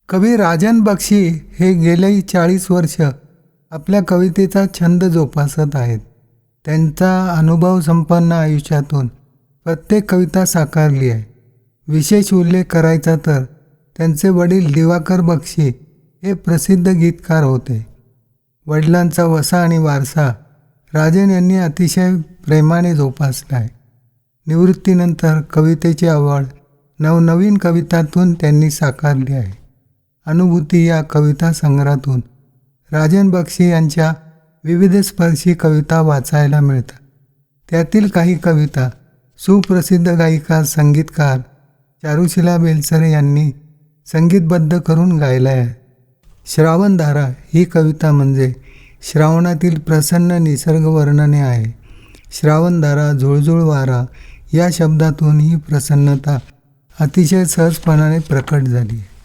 कवी राजन बक्षी हे गेली 40 वर्ष आपल्या कवितेचा छंद जोपासत आहेत. त्यांचा अनुभवसंपन्न आयुष्यातून प्रत्येक कविता साकारली आहे. विशेष उल्लेख करायचा तर त्यांचे वडील दिवाकर बक्षी हे प्रसिद्ध गीतकार होते. वडिलांचा वसा आणि वारसा राजन यांनी अतिशय प्रेमाने जोपासला आहे. निवृत्तीनंतर कवितेची आवड नवनवीन कवितांतून त्यांनी साकारली आहे. अनुभूती या कविता संग्रहातून राजन बक्षी यांच्या विविध स्पर्शी कविता वाचायला मिळतात. त्यातील काही कविता सुप्रसिद्ध गायिका संगीतकार चारुशिला बेलसरे यांनी संगीतबद्ध करून गायल्या आहेत. श्रावणधारा ही कविता म्हणजे श्रावणातील प्रसन्न निसर्ग वर्णने आहे. श्रावणधारा झुळझुळ वारा या शब्दातून ही प्रसन्नता अतिशय सहजपणाने प्रकट झाली आहे.